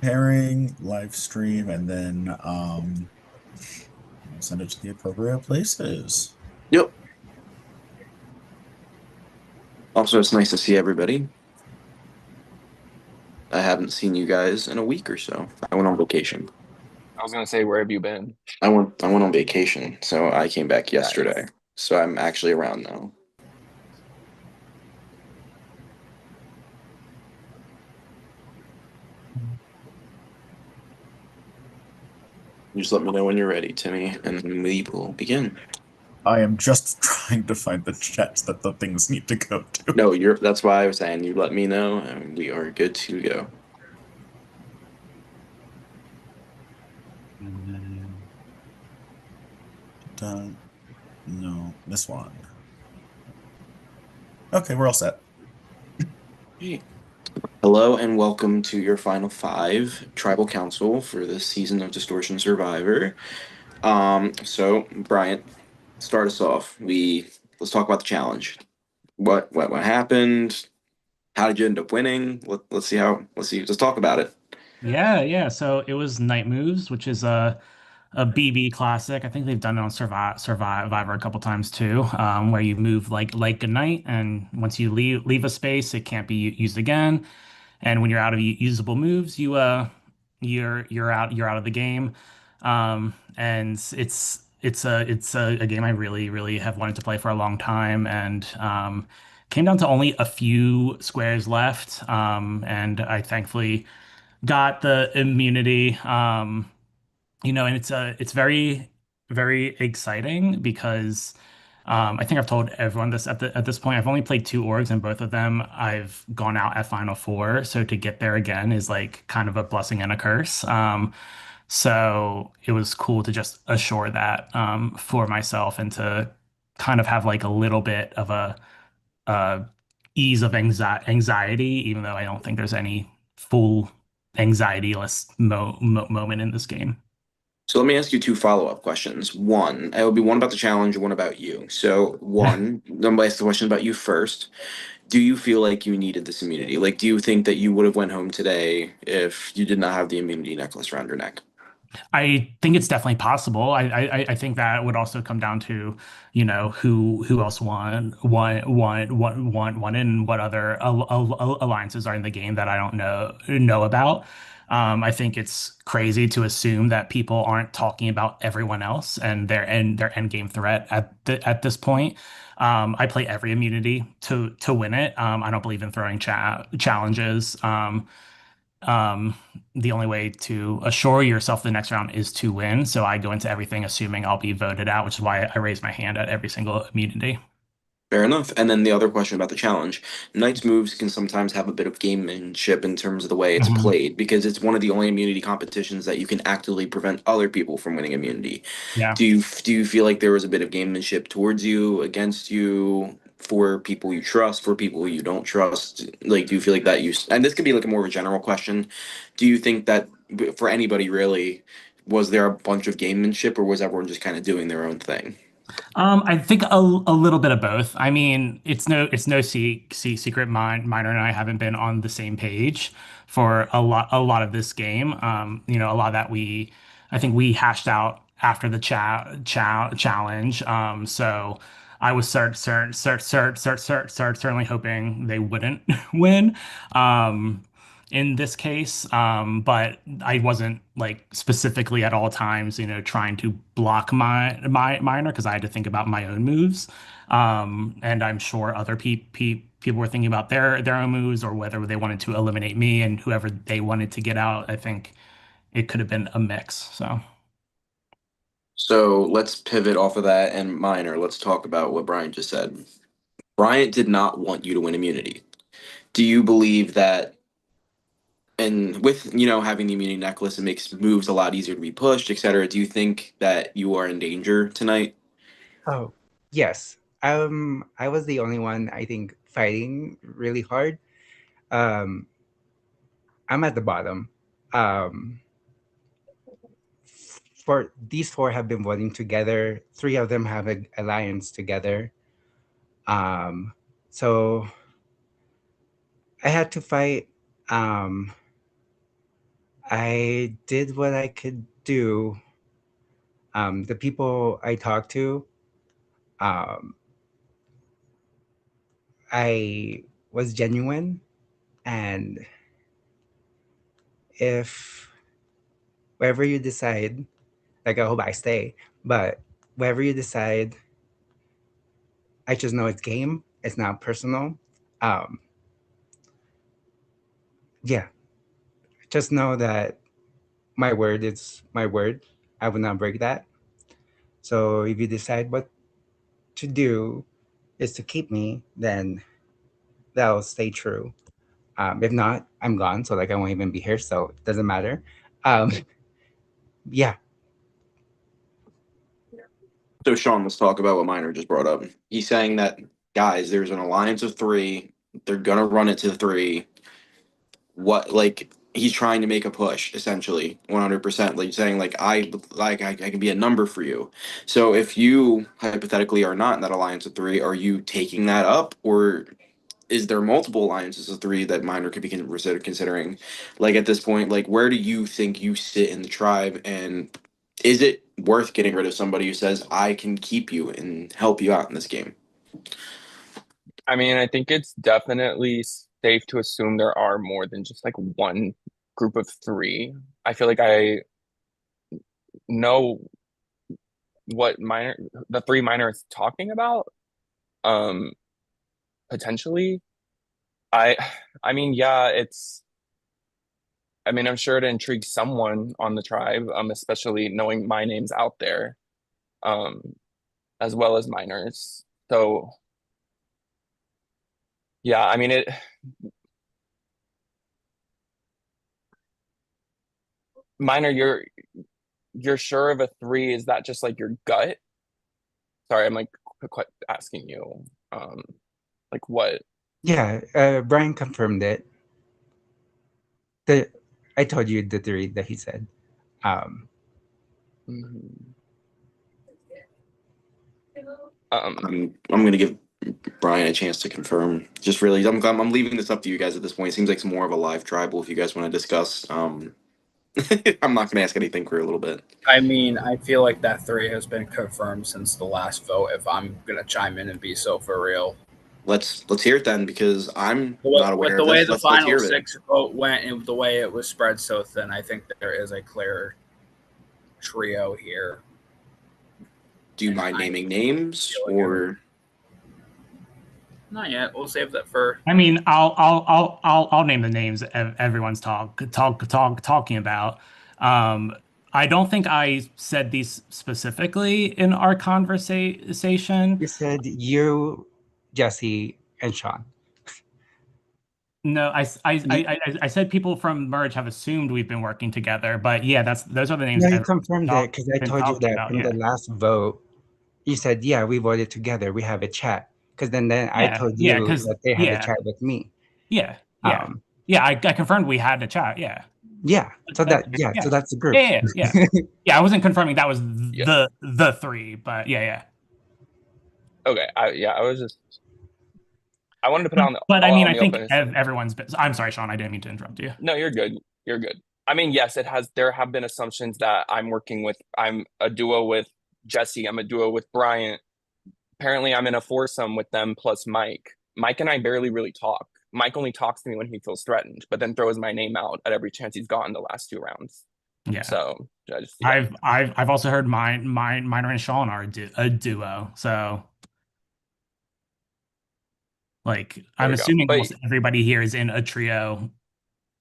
pairing, live stream, and then send it to the appropriate places. Yep. Also, it's nice to see everybody. I haven't seen you guys in a week or so. I went on vacation. I was gonna say, where have you been? I went on vacation, so I came back yesterday. Nice. So I'm actually around now. You just let me know when you're ready, Timmy, and we will begin. I am just trying to find the chats that the things need to go to. No, you're that's why I was saying you let me know and we are good to go. And then done. No, this one. Okay, we're all set. Hey. Hello and welcome to your final five tribal council for this season of Distortion Survivor. So Bryant, start us off. Let's talk about the challenge. What happened? How did you end up winning? Let's talk about it. Yeah, yeah. So it was Night Moves, which is a BB classic. I think they've done it on Survivor a couple times too, where you move like Goodnight, and once you leave a space, it can't be used again. And when you're out of usable moves, you're out of the game. And it's a game I really have wanted to play for a long time, and came down to only a few squares left. And I thankfully got the immunity. And it's very exciting because I think I've told everyone this at this point. I've only played two orgs, and both of them I've gone out at Final Four. So to get there again is like kind of a blessing and a curse. So it was cool to just assure that for myself and to kind of have like a little bit of a uh, ease of anxiety, even though I don't think there's any full anxiety-less moment in this game. So let me ask you two follow-up questions. One, it will be one about the challenge, one about you. So one, I'm gonna ask the question about you first. Do you feel like you needed this immunity? Like, do you think that you would have went home today if you did not have the immunity necklace around your neck? I think it's definitely possible. I think that would also come down to, who else won, and what other alliances are in the game that I don't know about. I think it's crazy to assume that people aren't talking about everyone else and their end game threat at this point. I play every immunity to win it. I don't believe in throwing challenges. Um, the only way to assure yourself the next round is to win. So I go into everything assuming I'll be voted out, which is why I raise my hand at every single immunity. Fair enough. And then the other question about the challenge. Knight's moves can sometimes have a bit of gamemanship in terms of the way it's Mhm. played because it's one of the only immunity competitions that you can actively prevent other people from winning immunity. Yeah. Do you feel like there was a bit of gamemanship towards you, against you, for people you trust, for people you don't trust? Like, do you feel like that you, and this could be like a more of a general question. Do you think that for anybody really, was there a bunch of gamemanship or was everyone just kind of doing their own thing? I think a little bit of both. I mean, it's no secret. Minor and I haven't been on the same page for a lot of this game. A lot that I think we hashed out after the challenge. So I was certainly hoping they wouldn't win. Um, in this case. But I wasn't like specifically at all times, trying to block my minor because I had to think about my own moves. And I'm sure other people were thinking about their own moves or whether they wanted to eliminate me and whoever they wanted to get out. I think it could have been a mix. So. So let's pivot off of that and minor. Let's talk about what Brian just said. Bryant did not want you to win immunity. Do you believe that, and with, having the immunity necklace, it makes moves a lot easier to be pushed, etc. Do you think that you are in danger tonight? Oh, yes. I was the only one, I think, fighting really hard. Um, I'm at the bottom. Um, for these four have been voting together. Three of them have an alliance together. Um, so I had to fight. Um, I did what I could do. The people I talked to, um, I was genuine, and if wherever you decide, like I hope I stay, but wherever you decide, I just know it's game. It's not personal. Um, yeah, just know that my word is my word. I will not break that. So if you decide what to do is to keep me, then that'll stay true. If not, I'm gone. So like I won't even be here. So it doesn't matter. Um, yeah, So Sean, let's talk about what Miner just brought up. He's saying that guys, there's an alliance of three. They're gonna run it to three. What like he's trying to make a push essentially 100%, like saying I can be a number for you. So if you hypothetically are not in that alliance of three, are you taking that up, or is there multiple alliances of three that Miner could be considering? Like at this point, like where do you think you sit in the tribe, and is it worth getting rid of somebody who says I can keep you and help you out in this game? I mean, I think it's definitely safe to assume there are more than just like one group of three. I feel like I know what minor the three minor is talking about. Um, Potentially. I I mean, yeah, I'm sure it intrigues someone on the tribe, especially knowing my name's out there, um, as well as minors. So yeah, I mean it minor, you're sure of a three, is that just like your gut? Sorry, I'm like asking you, um, like what? yeah. Brian confirmed it. The I told you the three that he said. Um, Mhm. Um, I'm gonna give Brian a chance to confirm. Just really, I'm leaving this up to you guys at this point. It seems like it's more of a live tribal if you guys want to discuss. I'm not gonna ask anything for a little bit. I mean, I feel like that three has been confirmed since the last vote. If I'm gonna chime in and be so for real, Let's hear it then, because I'm not with aware of the way this. the Let's final hear it. six vote went and the way it was spread so thin, I think there is a clear trio here. Do you And mind I naming names, feel like or not yet. We'll save that for. I mean, I'll name the names everyone's talking about. Um, I don't think I said these specifically in our conversation. you said you, Jesse, and Sean. No, You, I said people from Merge have assumed we've been working together, but yeah, those are the names no, you everyone's confirmed it because I been told you talking that about. from the Yeah, last vote. You said, "Yeah, we voted together. We have a chat." Because then I yeah, told yeah, you because that they had a yeah, chat with me. yeah, yeah, Um, yeah. I confirmed we had a chat. Yeah, yeah. So okay, so yeah, that's the yeah, group. yeah, yeah. Yeah, I wasn't confirming that was yeah, the three, but yeah, yeah. okay. I was just I wanted to put it on the But I all out mean, in I the think open. It's like, everyone's been. I'm sorry, Sean. I didn't mean to interrupt you. no, you're good. You're good. I mean, yes, it has. There have been assumptions that I'm a duo with Jesse. I'm a duo with Bryant. Apparently, I'm in a foursome with them plus Mike. Mike and I barely really talk. Mike only talks to me when he feels threatened, but then throws my name out at every chance he's gotten the last two rounds. Yeah. So I just yeah, I've also heard Minor and Sean are a duo. So like there I'm we go. assuming But almost everybody here is in a trio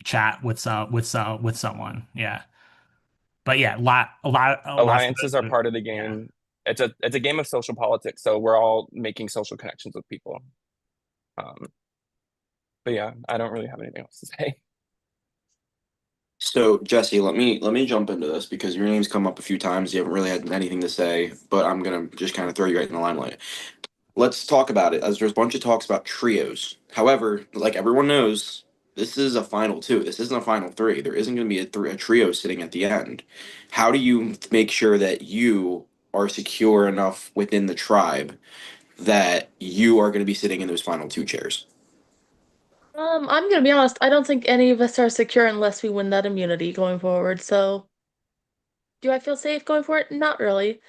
chat with someone. Yeah. But yeah, lots of alliances are part of the yeah. game. It's a game of social politics, so we're all making social connections with people. Um, but yeah, I don't really have anything else to say. so Jesse, let me jump into this because your name's come up a few times. You haven't really had anything to say, but I'm gonna just kind of throw you right in the limelight. Let's talk about it, as there's a bunch of talks about trios. However, like everyone knows, this is a final two. This isn't a final three. There isn't going to be a trio sitting at the end. How do you make sure that you are secure enough within the tribe that you are going to be sitting in those final two chairs? I'm gonna be honest, I don't think any of us are secure unless we win that immunity going forward. So, do I feel safe going for it? Not really.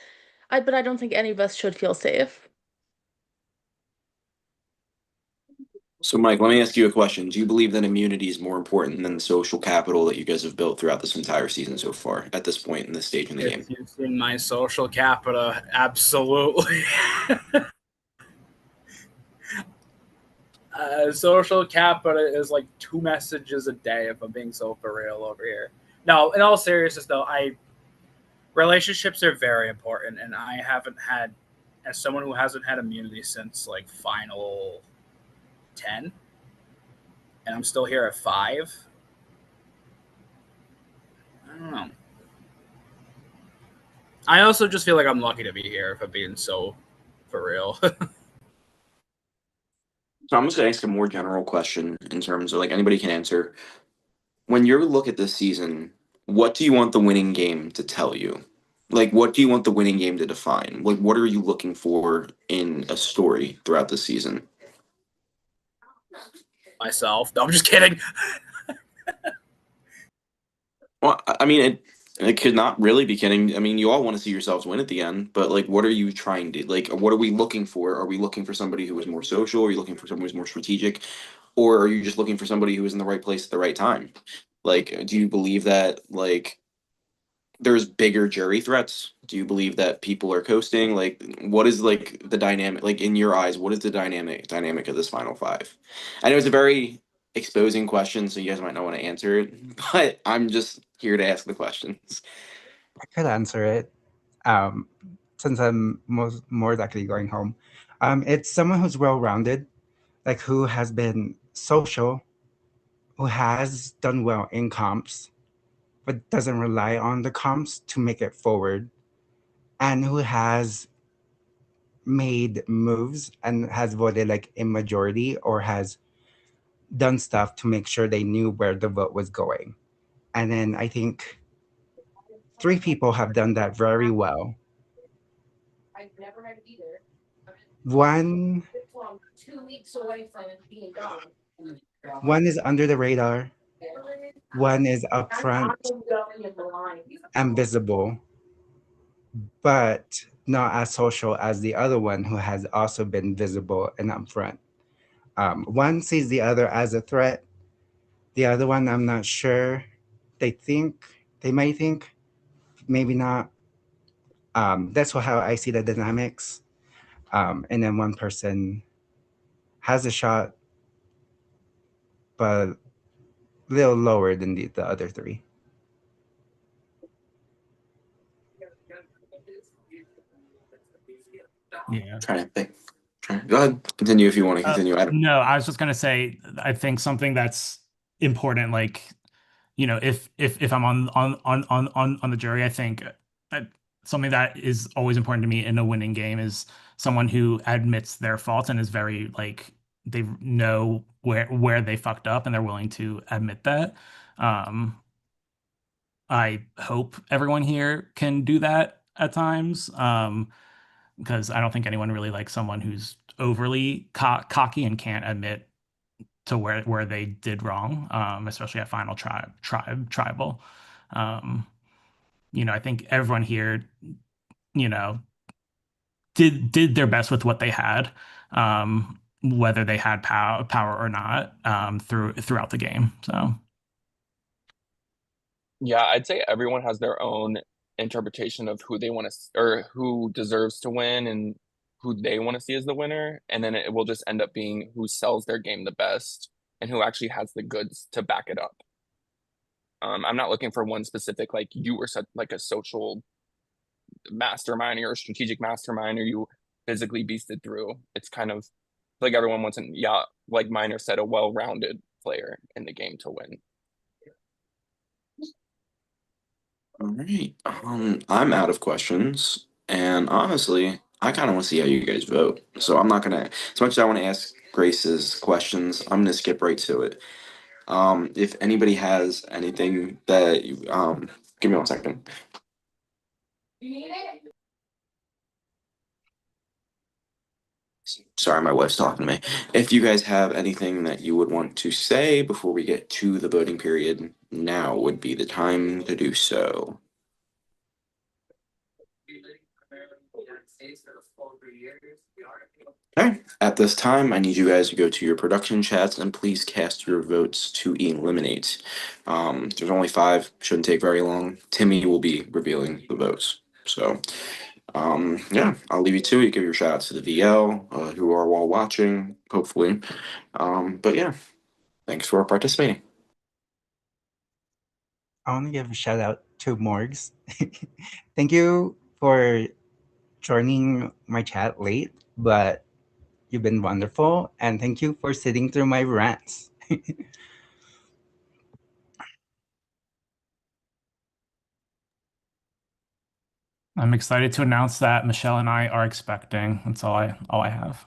But I don't think any of us should feel safe. So, Mike, let me ask you a question. Do you believe that immunity is more important than the social capital that you guys have built throughout this entire season so far at this point in this stage in the game? If you've seen my social capita, absolutely. Social capita is like 2 messages a day, if I'm being so for real over here. No, in all seriousness, though, relationships are very important, and I haven't had, as someone who hasn't had immunity since like final 10, and I'm still here at 5. I don't know. I also just feel like I'm lucky to be here, if I'm being so for real. So I'm just gonna ask a more general question in terms of like anybody can answer. When you look at this season, what do you want the winning game to tell you? Like, what do you want the winning game to define? Like, what are you looking for in a story throughout the season? Myself. No, I'm just kidding. Well, I mean, it could not really be kidding. I mean, you all want to see yourselves win at the end, but like, what are you trying to like? What are we looking for? Are we looking for somebody who is more social? Are you looking for someone who's more strategic, or are you just looking for somebody who is in the right place at the right time? Like, do you believe that like there's bigger jury threats? Do you believe that people are coasting? Like, what is like the dynamic? Like in your eyes, what is the dynamic of this final five? I know it's a very exposing question, so you guys might not want to answer it, but I'm just here to ask the questions. I could answer it. Um, since I'm more likely going home. It's someone who's well rounded, like who has been social, who has done well in comps, but doesn't rely on the comps to make it forward, and who has made moves and has voted like in majority or has done stuff to make sure they knew where the vote was going. And then I think 3 people have done that very well. One one is under the radar, one is upfront and visible, but not as social as the other one who has also been visible and upfront. One sees the other as a threat. The other one, I'm not sure. They might think, maybe not. That's how I see the dynamics. And then one person has a shot, but a little lower than the other 3. Yeah. Trying to think. Go ahead. Continue if you want to continue. No, I was just gonna say, I think something that's important, like, if I'm on the jury, I think that something that is always important to me in a winning game is someone who admits their faults and is very like they know where they fucked up and they're willing to admit that. Um, I hope everyone here can do that at times. Because I don't think anyone really likes someone who's overly cocky and can't admit to where they did wrong, especially at final tribal. Um, I think everyone here, you know, did their best with what they had, whether they had power or not, throughout the game. So Yeah, I'd say everyone has their own interpretation of who they want to or who deserves to win and who they want to see as the winner, and then it will just end up being who sells their game the best and who actually has the goods to back it up. I'm not looking for one specific like you were such like a social mastermind or a strategic mastermind or you physically beasted through. It's kind of like everyone wants an yeah, like Miner said, a well-rounded player in the game to win. All right. I'm out of questions, and honestly, I kind of want to see how you guys vote. So I'm not gonna, as much as I want to ask Grace's questions, I'm gonna skip right to it. If anybody has anything that you, give me 1 second. Sorry, my wife's talking to me. If you guys have anything that you would want to say before we get to the voting period, now would be the time to do so. Okay. At this time, I need you guys to go to your production chats and please cast your votes to eliminate. There's only 5, shouldn't take very long. Timmy will be revealing the votes. So, yeah, I'll leave you to it. Give your shout outs to the VL who are while watching, hopefully. But yeah, thanks for participating. I want to give a shout out to Morgs. Thank you for joining my chat late, but you've been wonderful. And thank you for sitting through my rants. I'm excited to announce that Michelle and I are expecting. That's all I have.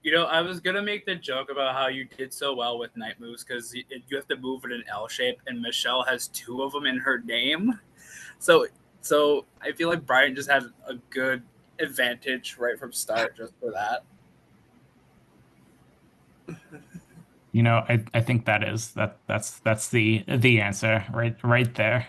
You know, I was gonna make the joke about how you did so well with night moves because you have to move in an L shape, and Michelle has 2 of them in her name. So I feel like Brian just had a good advantage right from start just for that. You know, I think that's the answer right there.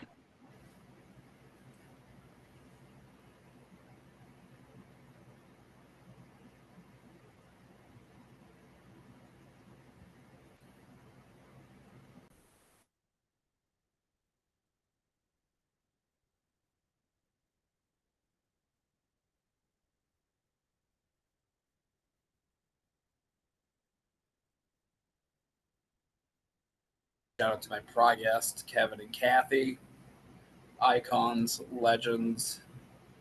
Shout out to my pro guests, Kevin and Kathy. Icons, legends.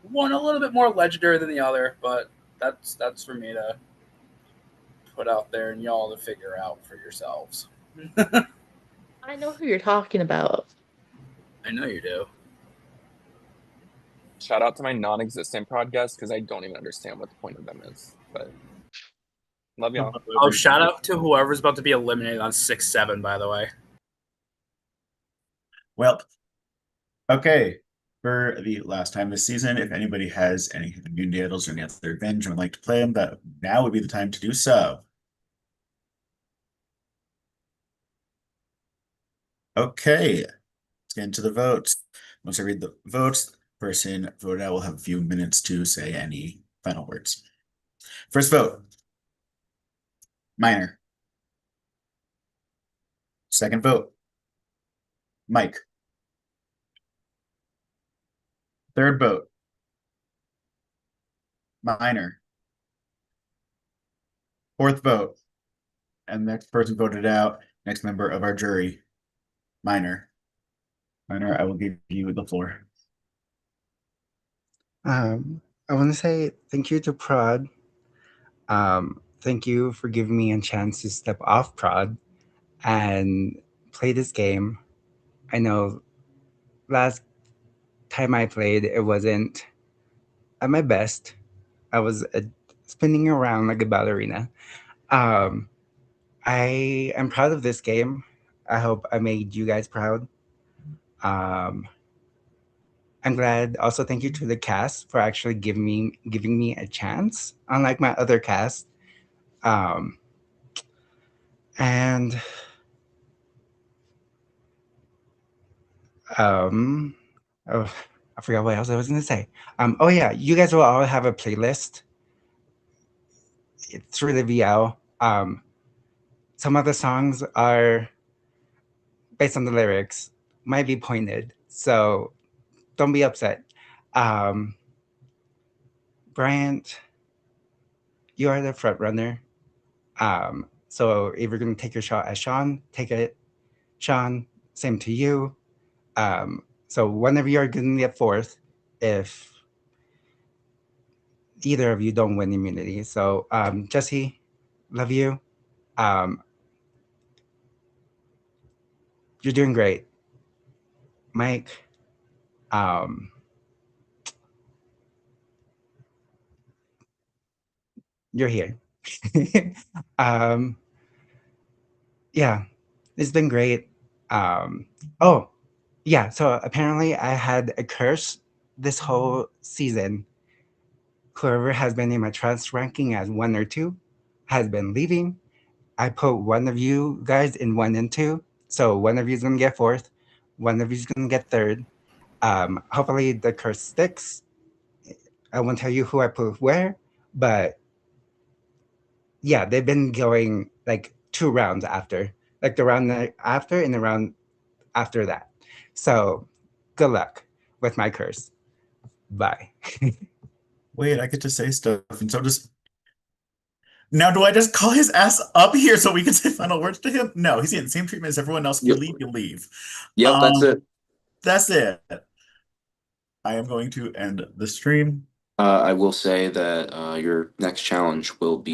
One a little bit more legendary than the other, but that's for me to put out there and y'all to figure out for yourselves. I know who you're talking about. I know you do. Shout out to my non-existent podcast because I don't even understand what the point of them is. But love y'all. Oh, shout out to whoever's about to be eliminated on 6-7, by the way. Well, okay. For the last time this season, if anybody has any immune daddles or any other revenge and would like to play them, that now would be the time to do so. Okay, let's get into the votes. Once I read the votes, the person voted out will have a few minutes to say any final words. First vote, Minor. Second vote, Mike. Third vote, Minor. Fourth vote, and the next person voted out, next member of our jury, Minor. Minor, I will give you the floor. I want to say thank you to Prod. Thank you for giving me a chance to step off Prod and play this game. I know last time I played, it wasn't at my best. I was spinning around like a ballerina. Um, I am proud of this game. I hope I made you guys proud. I'm glad. Also, thank you to the cast for actually giving me a chance, unlike my other cast. And oh, I forgot what else I was going to say. Oh yeah, you guys will all have a playlist through the VL. Some of the songs are based on the lyrics, might be pointed, so don't be upset. Bryant, you are the front runner. So if you're going to take your shot at Sean, take it. Sean, same to you. So whenever you're going to get fourth, if either of you don't win immunity. So Jesse, love you. You're doing great. Mike, you're here. Yeah, it's been great. Oh, yeah. So apparently, I had a curse this whole season. whoever has been in my trust ranking as 1 or 2 has been leaving. I put one of you guys in 1 and 2. So one of you is going to get 4th. One of you is going to get 3rd. Hopefully the curse sticks. I won't tell you who I put where, but yeah, they've been going like 2 rounds after, like the round after and the round after that. So good luck with my curse. Bye. Wait, I get to say stuff, and so just now. Do I just call his ass up here so we can say final words to him? No, he's getting the same treatment as everyone else. If you Yep. leave, you leave. Yep, that's it. That's it. I am going to end the stream. I will say that your next challenge will be